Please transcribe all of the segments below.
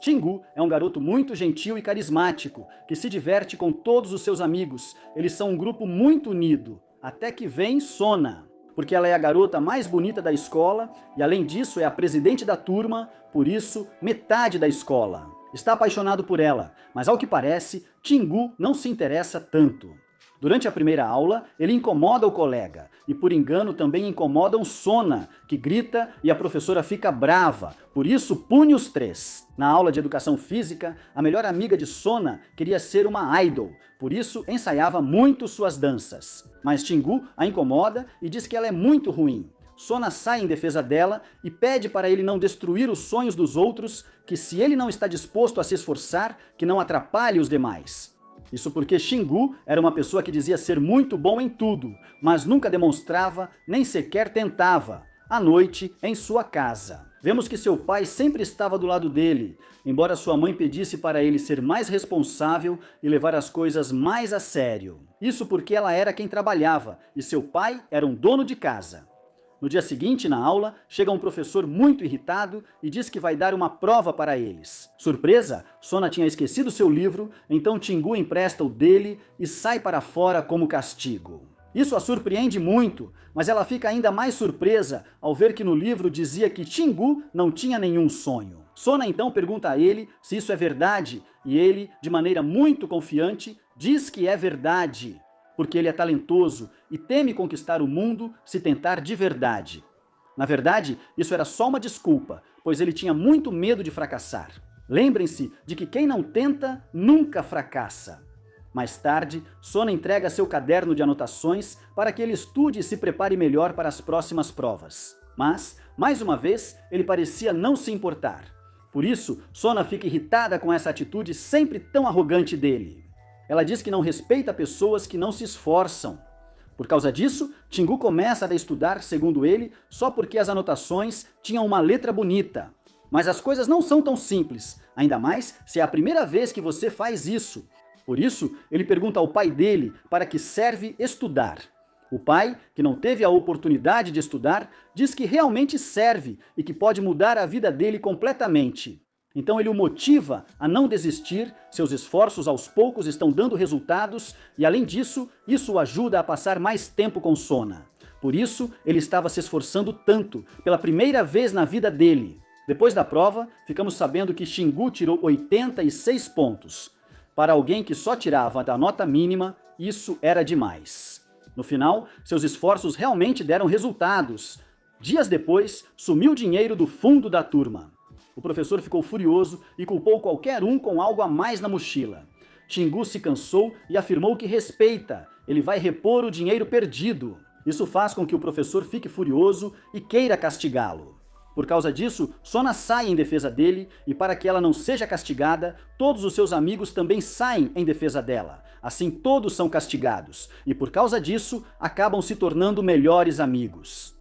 Tingu é um garoto muito gentil e carismático, que se diverte com todos os seus amigos. Eles são um grupo muito unido. Até que vem Sona, porque ela é a garota mais bonita da escola e, além disso, é a presidente da turma, por isso, metade da escola. Está apaixonado por ela, mas ao que parece, Tingu não se interessa tanto. Durante a primeira aula, ele incomoda o colega e, por engano, também incomodam Sona, que grita e a professora fica brava, por isso pune os três. Na aula de educação física, a melhor amiga de Sona queria ser uma idol, por isso ensaiava muito suas danças. Mas Tingu a incomoda e diz que ela é muito ruim. Sona sai em defesa dela e pede para ele não destruir os sonhos dos outros, que se ele não está disposto a se esforçar, que não atrapalhe os demais. Isso porque Tingu era uma pessoa que dizia ser muito bom em tudo, mas nunca demonstrava, nem sequer tentava, à noite em sua casa. Vemos que seu pai sempre estava do lado dele, embora sua mãe pedisse para ele ser mais responsável e levar as coisas mais a sério. Isso porque ela era quem trabalhava e seu pai era um dono de casa. No dia seguinte, na aula, chega um professor muito irritado e diz que vai dar uma prova para eles. Surpresa, Sona tinha esquecido seu livro, então Tingu empresta o dele e sai para fora como castigo. Isso a surpreende muito, mas ela fica ainda mais surpresa ao ver que no livro dizia que Tingu não tinha nenhum sonho. Sona então pergunta a ele se isso é verdade e ele, de maneira muito confiante, diz que é verdade, porque ele é talentoso e teme conquistar o mundo se tentar de verdade. Na verdade, isso era só uma desculpa, pois ele tinha muito medo de fracassar. Lembrem-se de que quem não tenta, nunca fracassa. Mais tarde, Sona entrega seu caderno de anotações para que ele estude e se prepare melhor para as próximas provas. Mas, mais uma vez, ele parecia não se importar. Por isso, Sona fica irritada com essa atitude sempre tão arrogante dele. Ela diz que não respeita pessoas que não se esforçam. Por causa disso, Tingu começa a estudar, segundo ele, só porque as anotações tinham uma letra bonita. Mas as coisas não são tão simples, ainda mais se é a primeira vez que você faz isso. Por isso, ele pergunta ao pai dele para que serve estudar. O pai, que não teve a oportunidade de estudar, diz que realmente serve e que pode mudar a vida dele completamente. Então ele o motiva a não desistir, seus esforços aos poucos estão dando resultados e, além disso, isso o ajuda a passar mais tempo com Sona. Por isso, ele estava se esforçando tanto, pela primeira vez na vida dele. Depois da prova, ficamos sabendo que Tingu tirou 86 pontos. Para alguém que só tirava da nota mínima, isso era demais. No final, seus esforços realmente deram resultados. Dias depois, sumiu dinheiro do fundo da turma. O professor ficou furioso e culpou qualquer um com algo a mais na mochila. Tingu se cansou e afirmou que respeita, ele vai repor o dinheiro perdido. Isso faz com que o professor fique furioso e queira castigá-lo. Por causa disso, Sona sai em defesa dele e, para que ela não seja castigada, todos os seus amigos também saem em defesa dela. Assim todos são castigados e, por causa disso, acabam se tornando melhores amigos.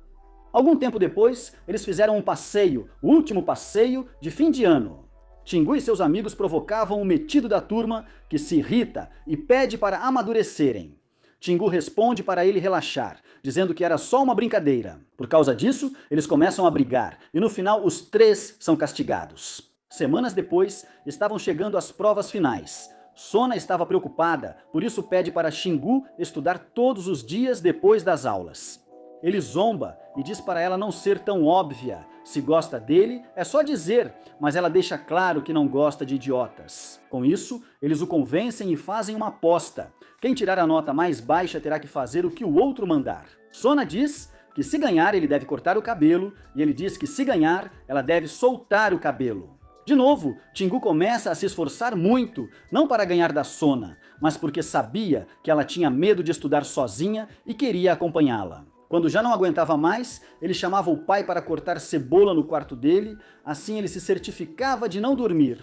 Algum tempo depois, eles fizeram um passeio, o último passeio de fim de ano. Tingu e seus amigos provocavam o metido da turma, que se irrita e pede para amadurecerem. Tingu responde para ele relaxar, dizendo que era só uma brincadeira. Por causa disso, eles começam a brigar e no final os três são castigados. Semanas depois, estavam chegando as provas finais. Sona estava preocupada, por isso pede para Tingu estudar todos os dias depois das aulas. Ele zomba e diz para ela não ser tão óbvia. Se gosta dele, é só dizer, mas ela deixa claro que não gosta de idiotas. Com isso, eles o convencem e fazem uma aposta. Quem tirar a nota mais baixa terá que fazer o que o outro mandar. Sona diz que se ganhar ele deve cortar o cabelo, e ele diz que se ganhar ela deve soltar o cabelo. De novo, Tingu começa a se esforçar muito, não para ganhar da Sona, mas porque sabia que ela tinha medo de estudar sozinha e queria acompanhá-la. Quando já não aguentava mais, ele chamava o pai para cortar cebola no quarto dele, assim ele se certificava de não dormir.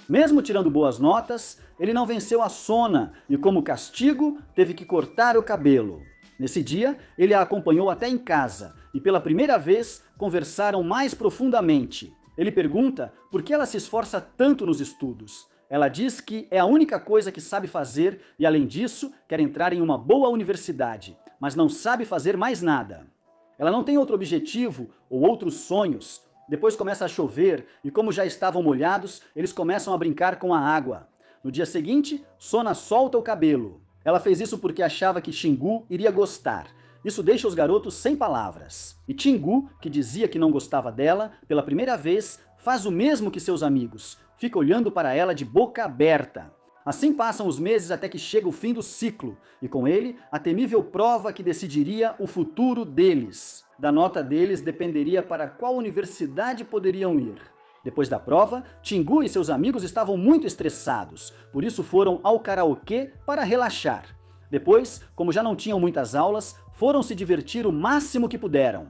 Mesmo tirando boas notas, ele não venceu a Sona e, como castigo, teve que cortar o cabelo. Nesse dia, ele a acompanhou até em casa e, pela primeira vez, conversaram mais profundamente. Ele pergunta por que ela se esforça tanto nos estudos. Ela diz que é a única coisa que sabe fazer e, além disso, quer entrar em uma boa universidade, mas não sabe fazer mais nada. Ela não tem outro objetivo ou outros sonhos. Depois começa a chover e, como já estavam molhados, eles começam a brincar com a água. No dia seguinte, Sona solta o cabelo. Ela fez isso porque achava que Xingu iria gostar. Isso deixa os garotos sem palavras. E Xingu, que dizia que não gostava dela, pela primeira vez, faz o mesmo que seus amigos. Fica olhando para ela de boca aberta. Assim passam os meses até que chega o fim do ciclo, e com ele, a temível prova que decidiria o futuro deles. Da nota deles dependeria para qual universidade poderiam ir. Depois da prova, Xingu e seus amigos estavam muito estressados, por isso foram ao karaokê para relaxar. Depois, como já não tinham muitas aulas, foram se divertir o máximo que puderam.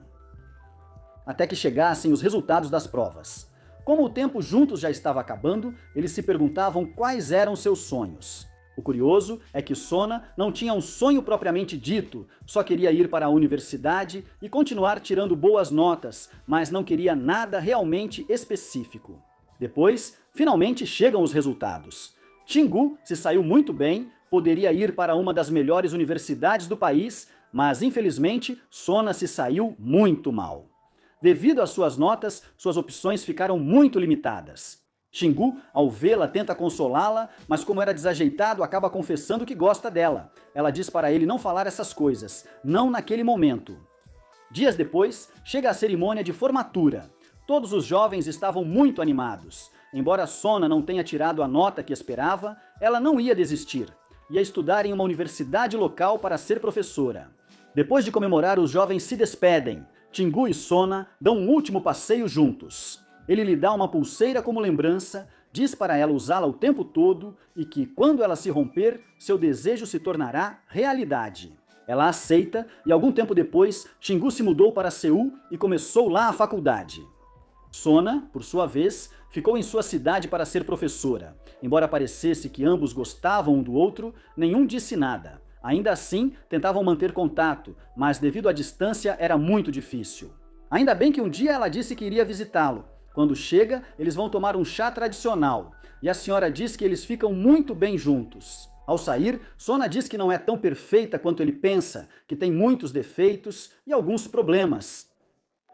Até que chegassem os resultados das provas. Como o tempo juntos já estava acabando, eles se perguntavam quais eram seus sonhos. O curioso é que Sona não tinha um sonho propriamente dito, só queria ir para a universidade e continuar tirando boas notas, mas não queria nada realmente específico. Depois, finalmente chegam os resultados. Xingu se saiu muito bem, poderia ir para uma das melhores universidades do país, mas infelizmente Sona se saiu muito mal. Devido às suas notas, suas opções ficaram muito limitadas. Xingu, ao vê-la, tenta consolá-la, mas como era desajeitado, acaba confessando que gosta dela. Ela diz para ele não falar essas coisas, não naquele momento. Dias depois, chega a cerimônia de formatura. Todos os jovens estavam muito animados. Embora Sona não tenha tirado a nota que esperava, ela não ia desistir. Ia estudar em uma universidade local para ser professora. Depois de comemorar, os jovens se despedem. Xingu e Sona dão um último passeio juntos. Ele lhe dá uma pulseira como lembrança, diz para ela usá-la o tempo todo e que, quando ela se romper, seu desejo se tornará realidade. Ela aceita e, algum tempo depois, Xingu se mudou para Seul e começou lá a faculdade. Sona, por sua vez, ficou em sua cidade para ser professora. Embora parecesse que ambos gostavam um do outro, nenhum disse nada. Ainda assim, tentavam manter contato, mas devido à distância era muito difícil. Ainda bem que um dia ela disse que iria visitá-lo. Quando chega, eles vão tomar um chá tradicional, e a senhora diz que eles ficam muito bem juntos. Ao sair, Sona diz que não é tão perfeita quanto ele pensa, que tem muitos defeitos e alguns problemas.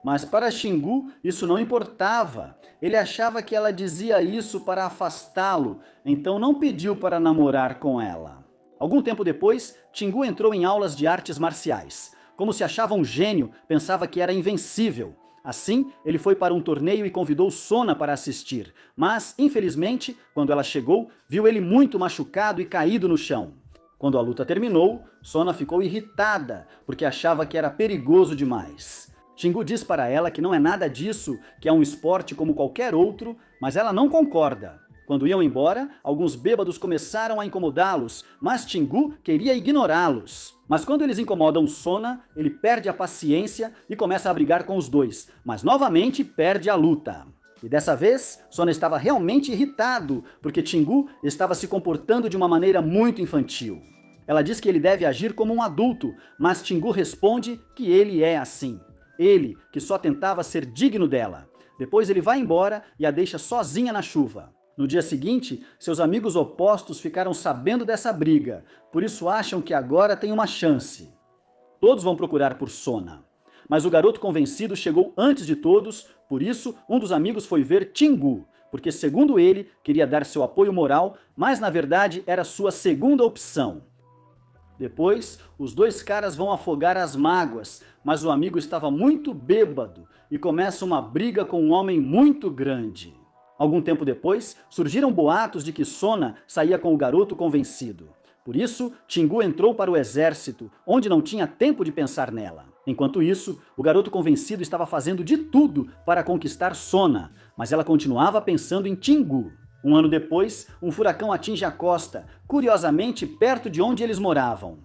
Mas para Xingu, isso não importava. Ele achava que ela dizia isso para afastá-lo, então não pediu para namorar com ela. Algum tempo depois, Xingu entrou em aulas de artes marciais. Como se achava um gênio, pensava que era invencível. Assim, ele foi para um torneio e convidou Sona para assistir, mas, infelizmente, quando ela chegou, viu ele muito machucado e caído no chão. Quando a luta terminou, Sona ficou irritada, porque achava que era perigoso demais. Xingu diz para ela que não é nada disso, que é um esporte como qualquer outro, mas ela não concorda. Quando iam embora, alguns bêbados começaram a incomodá-los, mas Xingu queria ignorá-los. Mas quando eles incomodam Sona, ele perde a paciência e começa a brigar com os dois, mas novamente perde a luta. E dessa vez, Sona estava realmente irritado, porque Xingu estava se comportando de uma maneira muito infantil. Ela diz que ele deve agir como um adulto, mas Xingu responde que ele é assim. Ele, que só tentava ser digno dela. Depois ele vai embora e a deixa sozinha na chuva. No dia seguinte, seus amigos opostos ficaram sabendo dessa briga, por isso acham que agora tem uma chance. Todos vão procurar por Sona. Mas o garoto convencido chegou antes de todos, por isso um dos amigos foi ver Xingu, porque segundo ele, queria dar seu apoio moral, mas na verdade era sua segunda opção. Depois, os dois caras vão afogar as mágoas, mas o amigo estava muito bêbado e começa uma briga com um homem muito grande. Algum tempo depois, surgiram boatos de que Sona saía com o garoto convencido. Por isso, Xingu entrou para o exército, onde não tinha tempo de pensar nela. Enquanto isso, o garoto convencido estava fazendo de tudo para conquistar Sona, mas ela continuava pensando em Xingu. Um ano depois, um furacão atinge a costa, curiosamente perto de onde eles moravam.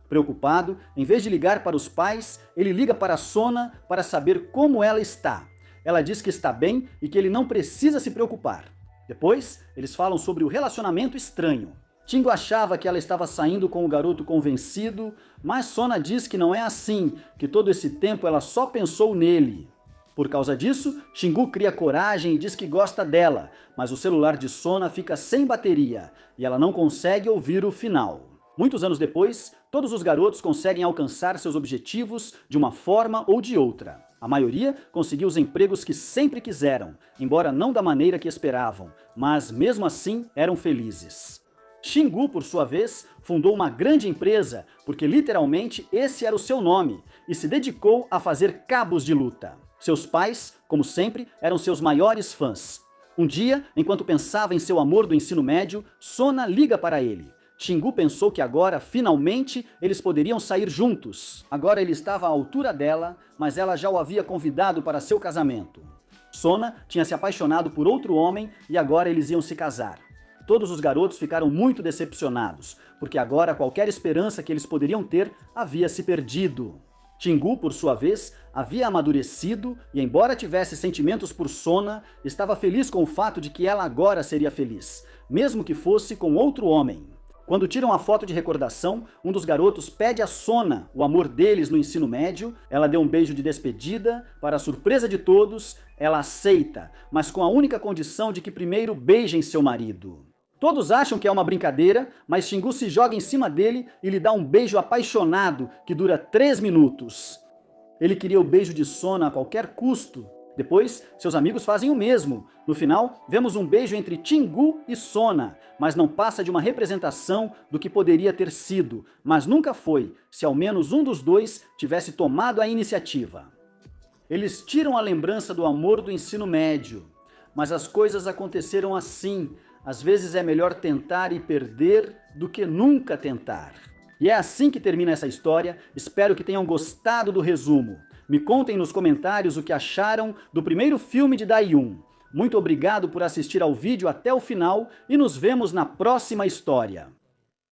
Preocupado, em vez de ligar para os pais, ele liga para Sona para saber como ela está. Ela diz que está bem e que ele não precisa se preocupar. Depois, eles falam sobre o relacionamento estranho. Xingu achava que ela estava saindo com o garoto convencido, mas Sona diz que não é assim, que todo esse tempo ela só pensou nele. Por causa disso, Xingu cria coragem e diz que gosta dela, mas o celular de Sona fica sem bateria e ela não consegue ouvir o final. Muitos anos depois, todos os garotos conseguem alcançar seus objetivos de uma forma ou de outra. A maioria conseguiu os empregos que sempre quiseram, embora não da maneira que esperavam, mas mesmo assim eram felizes. Xingu, por sua vez, fundou uma grande empresa, porque literalmente esse era o seu nome, e se dedicou a fazer cabos de luta. Seus pais, como sempre, eram seus maiores fãs. Um dia, enquanto pensava em seu amor do ensino médio, Sona liga para ele. Xingu pensou que agora, finalmente, eles poderiam sair juntos. Agora ele estava à altura dela, mas ela já o havia convidado para seu casamento. Sona tinha se apaixonado por outro homem e agora eles iam se casar. Todos os garotos ficaram muito decepcionados, porque agora qualquer esperança que eles poderiam ter havia se perdido. Xingu, por sua vez, havia amadurecido e, embora tivesse sentimentos por Sona, estava feliz com o fato de que ela agora seria feliz, mesmo que fosse com outro homem. Quando tiram a foto de recordação, um dos garotos pede a Sona o amor deles no ensino médio, ela deu um beijo de despedida, para a surpresa de todos, ela aceita, mas com a única condição de que primeiro beijem seu marido. Todos acham que é uma brincadeira, mas Xingu se joga em cima dele e lhe dá um beijo apaixonado que dura 3 minutos. Ele queria o beijo de Sona a qualquer custo. Depois, seus amigos fazem o mesmo. No final, vemos um beijo entre Xingu e Sona, mas não passa de uma representação do que poderia ter sido, mas nunca foi, se ao menos um dos dois tivesse tomado a iniciativa. Eles tiram a lembrança do amor do ensino médio, mas as coisas aconteceram assim. Às vezes é melhor tentar e perder do que nunca tentar. E é assim que termina essa história. Espero que tenham gostado do resumo. Me contem nos comentários o que acharam do primeiro filme de Dai-un. Muito obrigado por assistir ao vídeo até o final e nos vemos na próxima história.